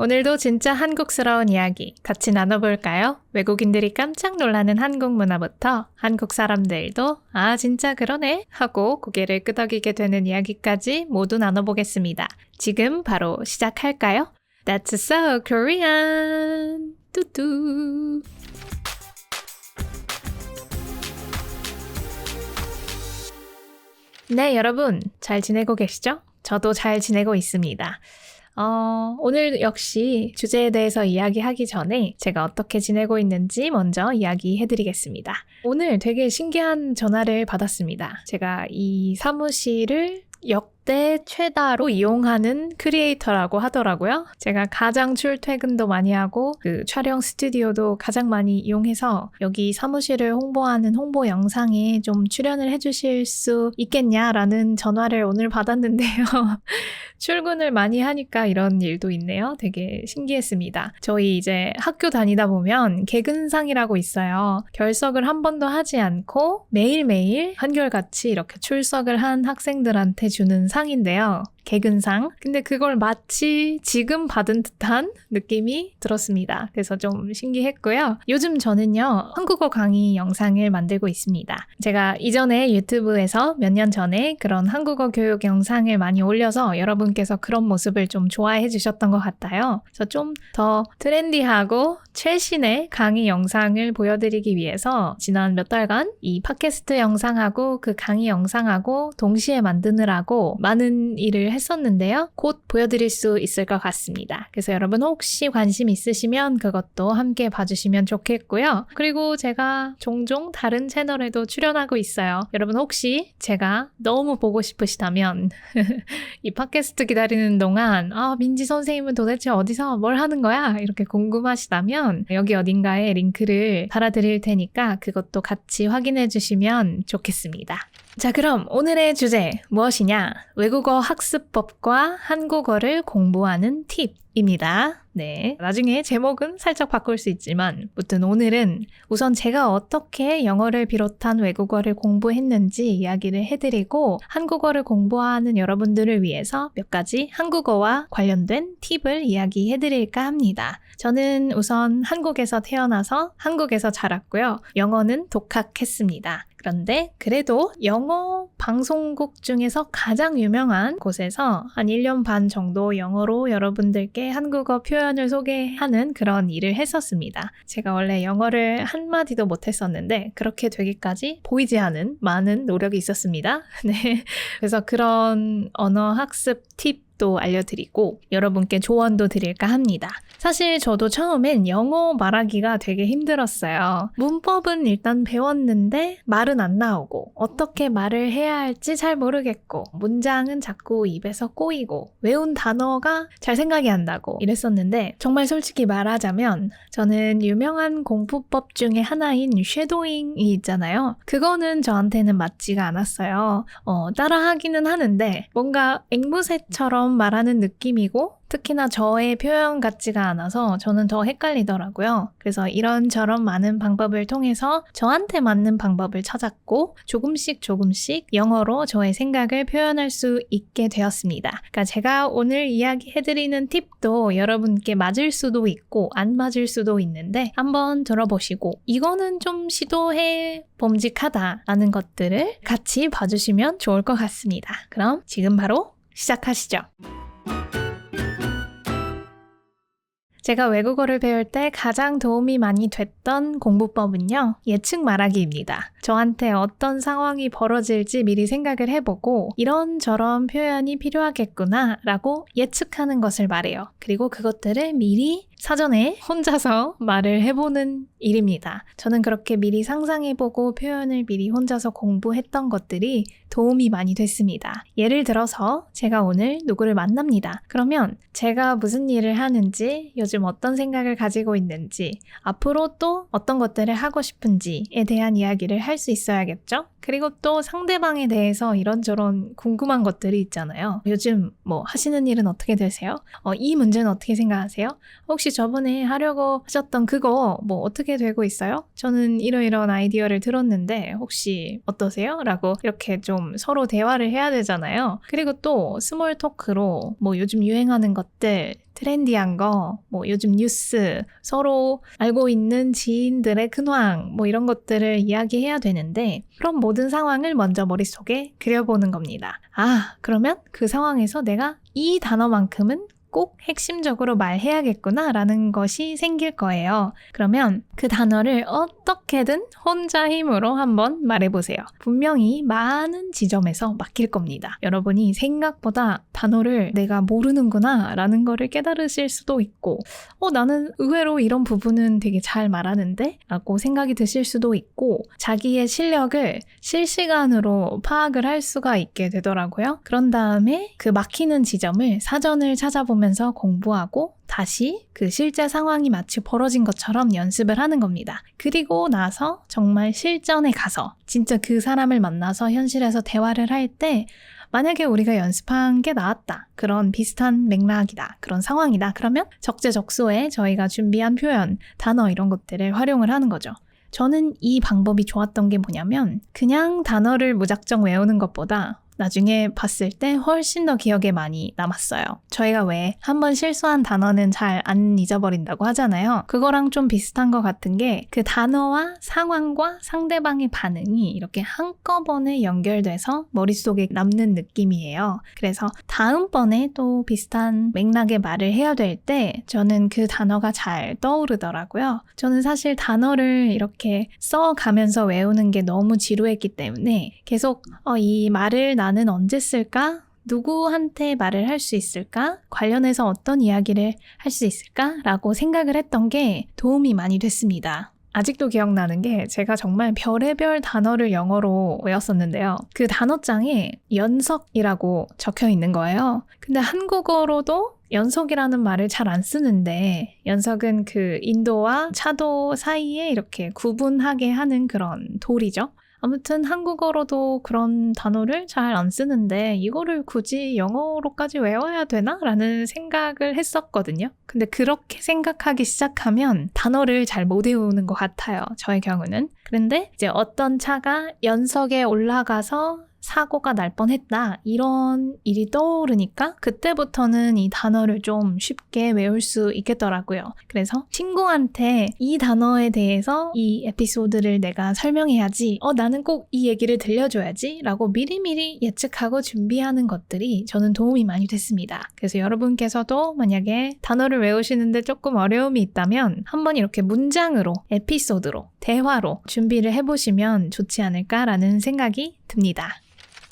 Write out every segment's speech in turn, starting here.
오늘도 진짜 한국스러운 이야기 같이 나눠볼까요? 외국인들이 깜짝 놀라는 한국 문화부터 한국 사람들도 아 진짜 그러네 하고 고개를 끄덕이게 되는 이야기까지 모두 나눠보겠습니다. 지금 바로 시작할까요? That's so Korean! 뚜뚜! 네, 여러분 잘 지내고 계시죠? 저도 잘 지내고 있습니다. 오늘 역시 주제에 대해서 이야기하기 전에 제가 어떻게 지내고 있는지 먼저 이야기해드리겠습니다. 오늘 되게 신기한 전화를 받았습니다. 제가 이 사무실을 역대 최다로 이용하는 크리에이터라고 하더라고요. 제가 가장 출퇴근도 많이 하고 그 촬영 스튜디오도 가장 많이 이용해서 여기 사무실을 홍보하는 홍보 영상에 좀 출연을 해주실 수 있겠냐라는 전화를 오늘 받았는데요. 출근을 많이 하니까 이런 일도 있네요. 되게 신기했습니다. 저희 이제 학교 다니다 보면 개근상이라고 있어요. 결석을 한 번도 하지 않고 매일매일 한결같이 이렇게 출석을 한 학생들한테 주는 상인데요. 개근상. 근데 그걸 마치 지금 받은 듯한 느낌이 들었습니다. 그래서 좀 신기했고요. 요즘 저는요, 한국어 강의 영상을 만들고 있습니다. 제가 이전에 유튜브에서 몇 년 전에 그런 한국어 교육 영상을 많이 올려서 여러분께서 그런 모습을 좀 좋아해 주셨던 것 같아요. 그래서 좀 더 트렌디하고 최신의 강의 영상을 보여드리기 위해서 지난 몇 달간 이 팟캐스트 영상하고 그 강의 영상하고 동시에 만드느라고 많은 일을 했었는데요. 곧 보여드릴 수 있을 것 같습니다. 그래서 여러분 혹시 관심 있으시면 그것도 함께 봐주시면 좋겠고요. 그리고 제가 종종 다른 채널에도 출연하고 있어요. 여러분 혹시 제가 너무 보고 싶으시다면 이 팟캐스트 기다리는 동안 민지 선생님은 도대체 어디서 뭘 하는 거야? 이렇게 궁금하시다면 여기 어딘가에 링크를 달아드릴 테니까 그것도 같이 확인해 주시면 좋겠습니다. 자, 그럼 오늘의 주제 무엇이냐? 외국어 학습법과 한국어를 공부하는 팁입니다. 네, 나중에 제목은 살짝 바꿀 수 있지만 무튼 오늘은 우선 제가 어떻게 영어를 비롯한 외국어를 공부했는지 이야기를 해드리고 한국어를 공부하는 여러분들을 위해서 몇 가지 한국어와 관련된 팁을 이야기해드릴까 합니다. 저는 우선 한국에서 태어나서 한국에서 자랐고요. 영어는 독학했습니다. 그런데 그래도 영어 방송국 중에서 가장 유명한 곳에서 한 1년 반 정도 영어로 여러분들께 한국어 표현을 소개하는 그런 일을 했었습니다. 제가 원래 영어를 한마디도 못했었는데 그렇게 되기까지 보이지 않은 많은 노력이 있었습니다. 네, 그래서 그런 언어 학습 팁도 알려드리고 여러분께 조언도 드릴까 합니다. 사실 저도 처음엔 영어 말하기가 되게 힘들었어요. 문법은 일단 배웠는데 말은 안 나오고 어떻게 말을 해야 할지 잘 모르겠고 문장은 자꾸 입에서 꼬이고 외운 단어가 잘 생각이 안 나고 이랬었는데 정말 솔직히 말하자면 저는 유명한 공부법 중에 하나인 쉐도잉이 있잖아요. 그거는 저한테는 맞지가 않았어요. 따라하기는 하는데 뭔가 앵무새처럼 말하는 느낌이고 특히나 저의 표현 같지가 않아서 저는 더 헷갈리더라고요. 그래서 이런저런 많은 방법을 통해서 저한테 맞는 방법을 찾았고 조금씩 영어로 저의 생각을 표현할 수 있게 되었습니다. 그러니까 제가 오늘 이야기해드리는 팁도 여러분께 맞을 수도 있고 안 맞을 수도 있는데 한번 들어보시고 이거는 좀 시도해 봄직하다라는 것들을 같이 봐주시면 좋을 것 같습니다. 그럼 지금 바로 시작하시죠. 제가 외국어를 배울 때 가장 도움이 많이 됐던 공부법은요, 예측 말하기입니다. 저한테 어떤 상황이 벌어질지 미리 생각을 해보고 이런저런 표현이 필요하겠구나 라고 예측하는 것을 말해요. 그리고 그것들을 미리 사전에 혼자서 말을 해보는 일입니다. 저는 그렇게 미리 상상해보고 표현을 미리 혼자서 공부했던 것들이 도움이 많이 됐습니다. 예를 들어서 제가 오늘 누구를 만납니다. 그러면 제가 무슨 일을 하는지, 요즘 어떤 생각을 가지고 있는지, 앞으로 또 어떤 것들을 하고 싶은지에 대한 이야기를 할 수 있어야겠죠? 그리고 또 상대방에 대해서 이런저런 궁금한 것들이 있잖아요. 요즘 뭐 하시는 일은 어떻게 되세요? 이 문제는 어떻게 생각하세요? 혹시 저번에 하려고 하셨던 그거 뭐 어떻게 되고 있어요? 저는 이런 아이디어를 들었는데 혹시 어떠세요? 라고 이렇게 좀 서로 대화를 해야 되잖아요. 그리고 또 스몰 토크로 뭐 요즘 유행하는 것들 트렌디한 거, 뭐 요즘 뉴스, 서로 알고 있는 지인들의 근황, 뭐 이런 것들을 이야기해야 되는데 그런 모든 상황을 먼저 머릿속에 그려보는 겁니다. 아, 그러면 그 상황에서 내가 이 단어만큼은 꼭 핵심적으로 말해야겠구나 라는 것이 생길 거예요. 그러면 그 단어를 어떻게든 혼자 힘으로 한번 말해보세요. 분명히 많은 지점에서 막힐 겁니다. 여러분이 생각보다 단어를 내가 모르는구나 라는 거를 깨달으실 수도 있고 나는 의외로 이런 부분은 되게 잘 말하는데? 라고 생각이 드실 수도 있고 자기의 실력을 실시간으로 파악을 할 수가 있게 되더라고요. 그런 다음에 그 막히는 지점을 사전을 찾아보면 면서 공부하고 다시 그 실제 상황이 마치 벌어진 것처럼 연습을 하는 겁니다. 그리고 나서 정말 실전에 가서 진짜 그 사람을 만나서 현실에서 대화를 할 때 만약에 우리가 연습한 게 나왔다. 그런 비슷한 맥락이다. 그런 상황이다. 그러면 적재적소에 저희가 준비한 표현, 단어 이런 것들을 활용을 하는 거죠. 저는 이 방법이 좋았던 게 뭐냐면 그냥 단어를 무작정 외우는 것보다 나중에 봤을 때 훨씬 더 기억에 많이 남았어요. 저희가 왜 한번 실수한 단어는 잘 안 잊어버린다고 하잖아요. 그거랑 좀 비슷한 것 같은 게 그 단어와 상황과 상대방의 반응이 이렇게 한꺼번에 연결돼서 머릿속에 남는 느낌이에요. 그래서 다음번에 또 비슷한 맥락의 말을 해야 될 때 저는 그 단어가 잘 떠오르더라고요. 저는 사실 단어를 이렇게 써가면서 외우는 게 너무 지루했기 때문에 계속 이 말을 나는 언제 쓸까? 누구한테 말을 할 수 있을까? 관련해서 어떤 이야기를 할 수 있을까? 라고 생각을 했던 게 도움이 많이 됐습니다. 아직도 기억나는 게 제가 정말 별의별 단어를 영어로 외웠었는데요. 그 단어장에 연석이라고 적혀 있는 거예요. 근데 한국어로도 연석이라는 말을 잘 안 쓰는데 연석은 그 인도와 차도 사이에 이렇게 구분하게 하는 그런 돌이죠. 아무튼 한국어로도 그런 단어를 잘 안 쓰는데 이거를 굳이 영어로까지 외워야 되나? 라는 생각을 했었거든요. 근데 그렇게 생각하기 시작하면 단어를 잘 못 외우는 것 같아요. 저의 경우는. 그런데 이제 어떤 차가 연석에 올라가서 사고가 날 뻔했다. 이런 일이 떠오르니까 그때부터는 이 단어를 좀 쉽게 외울 수 있겠더라고요. 그래서 친구한테 이 단어에 대해서 이 에피소드를 내가 설명해야지. 나는 꼭 이 얘기를 들려줘야지. 라고 미리미리 예측하고 준비하는 것들이 저는 도움이 많이 됐습니다. 그래서 여러분께서도 만약에 단어를 외우시는데 조금 어려움이 있다면 한번 이렇게 문장으로, 에피소드로, 대화로 준비를 해보시면 좋지 않을까라는 생각이 듭니다.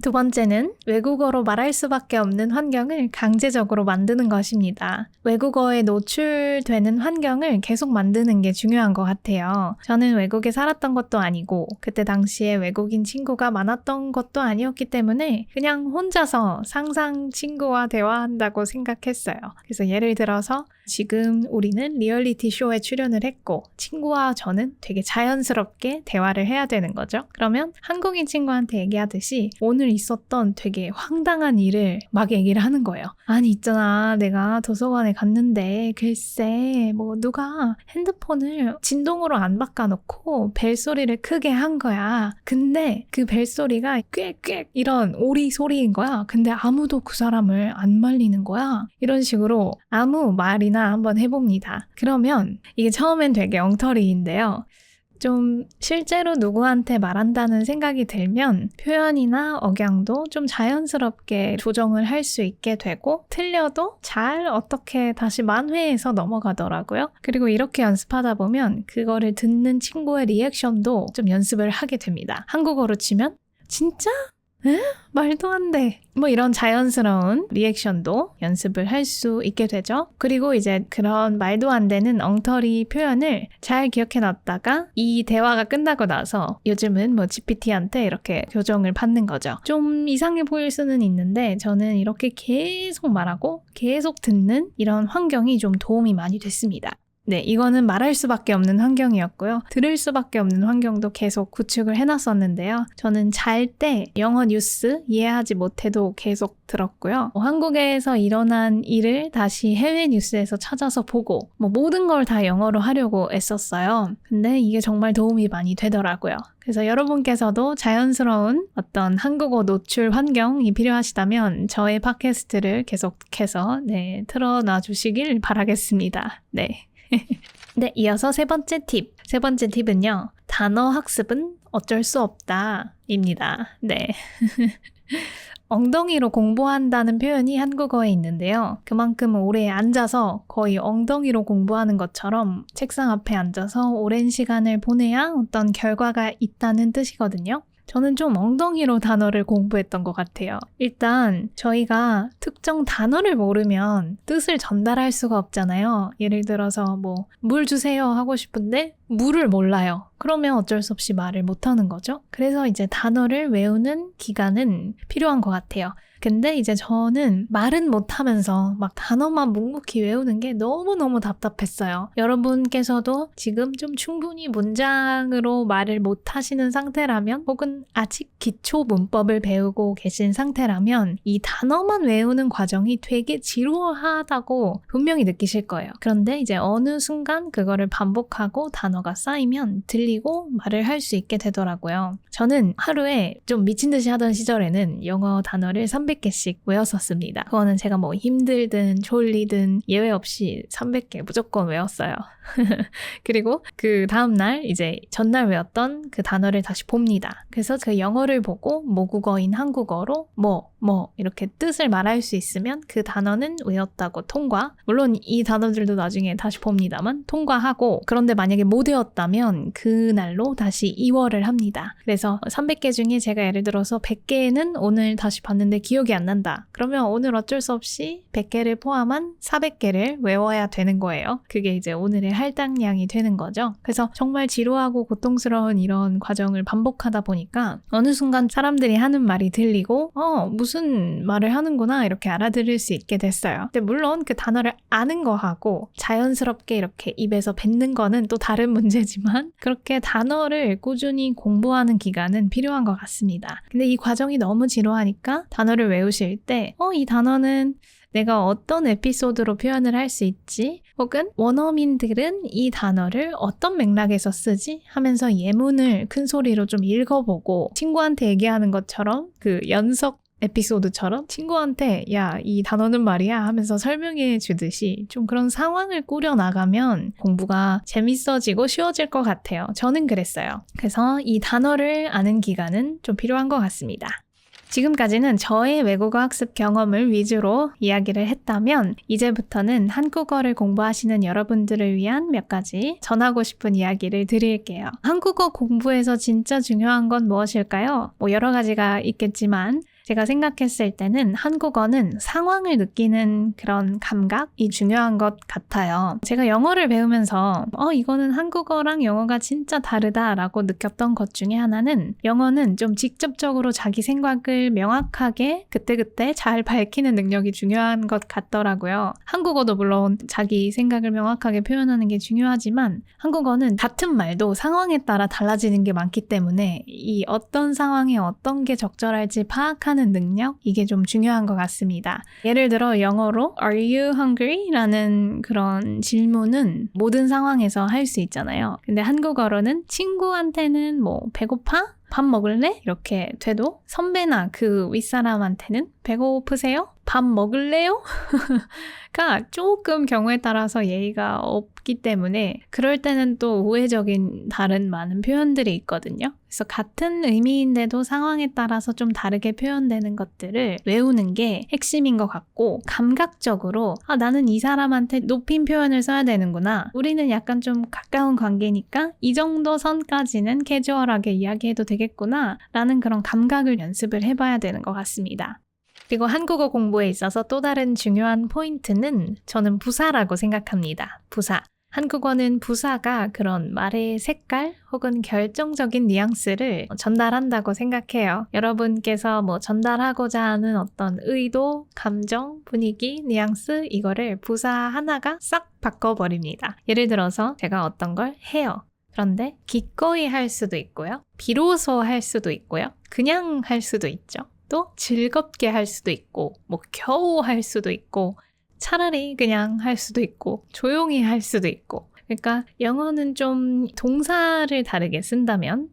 두 번째는 외국어로 말할 수밖에 없는 환경을 강제적으로 만드는 것입니다. 외국어에 노출되는 환경을 계속 만드는 게 중요한 것 같아요. 저는 외국에 살았던 것도 아니고 그때 당시에 외국인 친구가 많았던 것도 아니었기 때문에 그냥 혼자서 상상 친구와 대화한다고 생각했어요. 그래서 예를 들어서 지금 우리는 리얼리티 쇼에 출연을 했고 친구와 저는 되게 자연스럽게 대화를 해야 되는 거죠. 그러면 한국인 친구한테 얘기하듯이 오늘 있었던 되게 황당한 일을 막 얘기를 하는 거예요. 아니 있잖아 내가 도서관에 갔는데 글쎄 뭐 누가 핸드폰을 진동으로 안 바꿔놓고 벨소리를 크게 한 거야. 근데 그 벨소리가 꽥꽥 이런 오리 소리인 거야. 근데 아무도 그 사람을 안 말리는 거야. 이런 식으로 아무 말이나 한번 해봅니다. 그러면 이게 처음엔 되게 엉터리인데요. 좀 실제로 누구한테 말한다는 생각이 들면 표현이나 억양도 좀 자연스럽게 조정을 할 수 있게 되고 틀려도 잘 어떻게 다시 만회해서 넘어가더라고요. 그리고 이렇게 연습하다 보면 그거를 듣는 친구의 리액션도 좀 연습을 하게 됩니다. 한국어로 치면 진짜? 에? 말도 안 돼. 뭐 이런 자연스러운 리액션도 연습을 할 수 있게 되죠. 그리고 이제 그런 말도 안 되는 엉터리 표현을 잘 기억해 놨다가 이 대화가 끝나고 나서 요즘은 뭐 GPT한테 이렇게 교정을 받는 거죠. 좀 이상해 보일 수는 있는데 저는 이렇게 계속 말하고 계속 듣는 이런 환경이 좀 도움이 많이 됐습니다. 네, 이거는 말할 수밖에 없는 환경이었고요. 들을 수밖에 없는 환경도 계속 구축을 해놨었는데요. 저는 잘 때 영어 뉴스 이해하지 못해도 계속 들었고요. 한국에서 일어난 일을 다시 해외 뉴스에서 찾아서 보고 모든 걸 다 영어로 하려고 애썼어요. 근데 이게 정말 도움이 많이 되더라고요. 그래서 여러분께서도 자연스러운 어떤 한국어 노출 환경이 필요하시다면 저의 팟캐스트를 계속해서 틀어놔 주시길 바라겠습니다. 네. 네, 이어서 세 번째 팁. 세 번째 팁은요. 단어 학습은 어쩔 수 없다 입니다. 네. 엉덩이로 공부한다는 표현이 한국어에 있는데요. 그만큼 오래 앉아서 거의 엉덩이로 공부하는 것처럼 책상 앞에 앉아서 오랜 시간을 보내야 어떤 결과가 있다는 뜻이거든요. 저는 좀 엉덩이로 단어를 공부했던 것 같아요. 일단 저희가 특정 단어를 모르면 뜻을 전달할 수가 없잖아요. 예를 들어서 물 주세요 하고 싶은데 물을 몰라요. 그러면 어쩔 수 없이 말을 못하는 거죠. 그래서 이제 단어를 외우는 기간은 필요한 것 같아요. 근데 이제 저는 말은 못하면서 막 단어만 묵묵히 외우는 게 너무너무 답답했어요. 여러분께서도 지금 좀 충분히 문장으로 말을 못하시는 상태라면 혹은 아직 기초 문법을 배우고 계신 상태라면 이 단어만 외우는 과정이 되게 지루하다고 분명히 느끼실 거예요. 그런데 이제 어느 순간 그거를 반복하고 단어가 쌓이면 들리고 말을 할 수 있게 되더라고요. 저는 하루에 좀 미친 듯이 하던 시절에는 영어 단어를 300개씩 외웠었습니다. 그거는 제가 힘들든 졸리든 예외 없이 300개 무조건 외웠어요. 그리고 그 다음날 이제 전날 외웠던 그 단어를 다시 봅니다. 그래서 그 영어를 보고 모국어인 한국어로 이렇게 뜻을 말할 수 있으면 그 단어는 외웠다고 통과. 물론 이 단어들도 나중에 다시 봅니다만 통과하고, 그런데 만약에 못 외웠다면 그날로 다시 이월을 합니다. 그래서 300개 중에 제가 예를 들어서 100개는 오늘 다시 봤는데 기억이 안 난다. 그러면 오늘 어쩔 수 없이 100개를 포함한 400개를 외워야 되는 거예요. 그게 이제 오늘의 할당량이 되는 거죠. 그래서 정말 지루하고 고통스러운 이런 과정을 반복하다 보니까 어느 순간 사람들이 하는 말이 들리고 무슨 말을 하는구나 이렇게 알아들을 수 있게 됐어요. 근데 물론 그 단어를 아는 거하고 자연스럽게 이렇게 입에서 뱉는 거는 또 다른 문제지만 그렇게 단어를 꾸준히 공부하는 기간은 필요한 것 같습니다. 근데 이 과정이 너무 지루하니까 단어를 외우실 때 이 단어는 내가 어떤 에피소드로 표현을 할 수 있지? 혹은 원어민들은 이 단어를 어떤 맥락에서 쓰지? 하면서 예문을 큰 소리로 좀 읽어보고 친구한테 얘기하는 것처럼 그 연석 에피소드처럼 친구한테 야, 이 단어는 말이야 하면서 설명해 주듯이 좀 그런 상황을 꾸려나가면 공부가 재밌어지고 쉬워질 것 같아요. 저는 그랬어요. 그래서 이 단어를 아는 기간은 좀 필요한 것 같습니다. 지금까지는 저의 외국어 학습 경험을 위주로 이야기를 했다면 이제부터는 한국어를 공부하시는 여러분들을 위한 몇 가지 전하고 싶은 이야기를 드릴게요. 한국어 공부에서 진짜 중요한 건 무엇일까요? 여러 가지가 있겠지만 제가 생각했을 때는 한국어는 상황을 느끼는 그런 감각이 중요한 것 같아요. 제가 영어를 배우면서 이거는 한국어랑 영어가 진짜 다르다라고 느꼈던 것 중에 하나는 영어는 좀 직접적으로 자기 생각을 명확하게 그때그때 잘 밝히는 능력이 중요한 것 같더라고요. 한국어도 물론 자기 생각을 명확하게 표현하는 게 중요하지만 한국어는 같은 말도 상황에 따라 달라지는 게 많기 때문에 이 어떤 상황에 어떤 게 적절할지 파악하는 능력? 이게 좀 중요한 것 같습니다. 예를 들어 영어로 Are you hungry? 라는 그런 질문은 모든 상황에서 할 수 있잖아요. 근데 한국어로는 친구한테는 배고파? 밥 먹을래? 이렇게 돼도 선배나 그 윗사람한테는 배고프세요? 밥 먹을래요? 가 조금 경우에 따라서 예의가 없기 때문에 그럴 때는 또 우회적인 다른 많은 표현들이 있거든요. 그래서 같은 의미인데도 상황에 따라서 좀 다르게 표현되는 것들을 외우는 게 핵심인 것 같고 감각적으로 나는 이 사람한테 높임 표현을 써야 되는구나. 우리는 약간 좀 가까운 관계니까 이 정도 선까지는 캐주얼하게 이야기해도 되겠구나 라는 그런 감각을 연습을 해봐야 되는 것 같습니다. 그리고 한국어 공부에 있어서 또 다른 중요한 포인트는 저는 부사라고 생각합니다. 부사. 한국어는 부사가 그런 말의 색깔 혹은 결정적인 뉘앙스를 전달한다고 생각해요. 여러분께서 뭐 전달하고자 하는 어떤 의도, 감정, 분위기, 뉘앙스 이거를 부사 하나가 싹 바꿔버립니다. 예를 들어서 제가 어떤 걸 해요. 그런데 기꺼이 할 수도 있고요. 비로소 할 수도 있고요. 그냥 할 수도 있죠. 또 즐겁게 할 수도 있고 뭐 겨우 할 수도 있고 차라리 그냥 할 수도 있고 조용히 할 수도 있고 그러니까 영어는 좀 동사를 다르게 쓴다면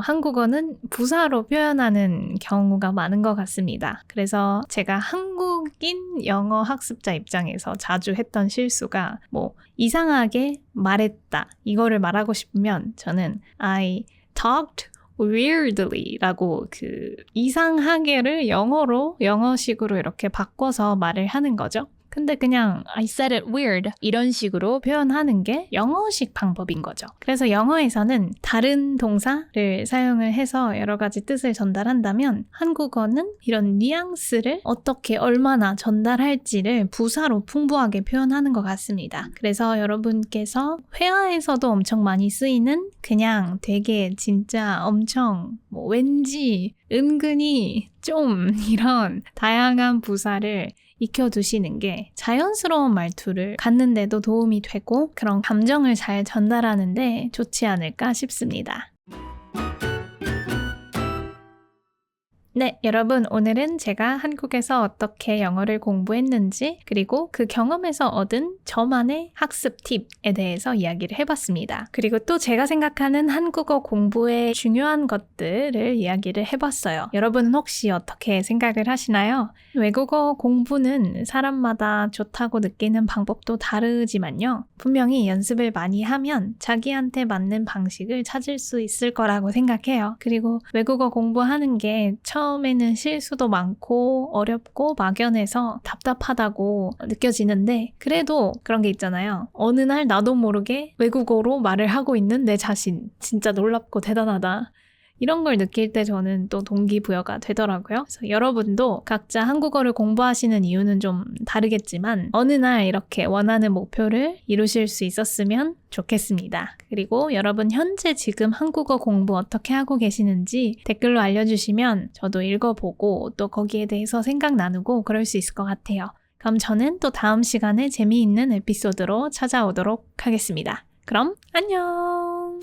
한국어는 부사로 표현하는 경우가 많은 것 같습니다. 그래서 제가 한국인 영어 학습자 입장에서 자주 했던 실수가 뭐 이상하게 말했다 이거를 말하고 싶으면 저는 I talked weirdly 라고 그 이상하게를 영어식으로 이렇게 바꿔서 말을 하는 거죠. 근데 그냥 I said it weird 이런 식으로 표현하는 게 영어식 방법인 거죠. 그래서 영어에서는 다른 동사를 사용을 해서 여러 가지 뜻을 전달한다면 한국어는 이런 뉘앙스를 어떻게 얼마나 전달할지를 부사로 풍부하게 표현하는 것 같습니다. 그래서 여러분께서 회화에서도 엄청 많이 쓰이는 그냥 되게 진짜 엄청 뭐 왠지 은근히 좀 이런 다양한 부사를 익혀두시는 게 자연스러운 말투를 갖는데도 도움이 되고 그런 감정을 잘 전달하는데 좋지 않을까 싶습니다. 네, 여러분 오늘은 제가 한국에서 어떻게 영어를 공부했는지 그리고 그 경험에서 얻은 저만의 학습 팁에 대해서 이야기를 해봤습니다. 그리고 또 제가 생각하는 한국어 공부의 중요한 것들을 이야기를 해봤어요. 여러분은 혹시 어떻게 생각을 하시나요? 외국어 공부는 사람마다 좋다고 느끼는 방법도 다르지만요. 분명히 연습을 많이 하면 자기한테 맞는 방식을 찾을 수 있을 거라고 생각해요. 그리고 외국어 공부하는 게 처음에는 실수도 많고 어렵고 막연해서 답답하다고 느껴지는데 그래도 그런 게 있잖아요. 어느 날 나도 모르게 외국어로 말을 하고 있는 내 자신 진짜 놀랍고 대단하다. 이런 걸 느낄 때 저는 또 동기부여가 되더라고요. 그래서 여러분도 각자 한국어를 공부하시는 이유는 좀 다르겠지만 어느 날 이렇게 원하는 목표를 이루실 수 있었으면 좋겠습니다. 그리고 여러분 현재 지금 한국어 공부 어떻게 하고 계시는지 댓글로 알려주시면 저도 읽어보고 또 거기에 대해서 생각 나누고 그럴 수 있을 것 같아요. 그럼 저는 또 다음 시간에 재미있는 에피소드로 찾아오도록 하겠습니다. 그럼 안녕!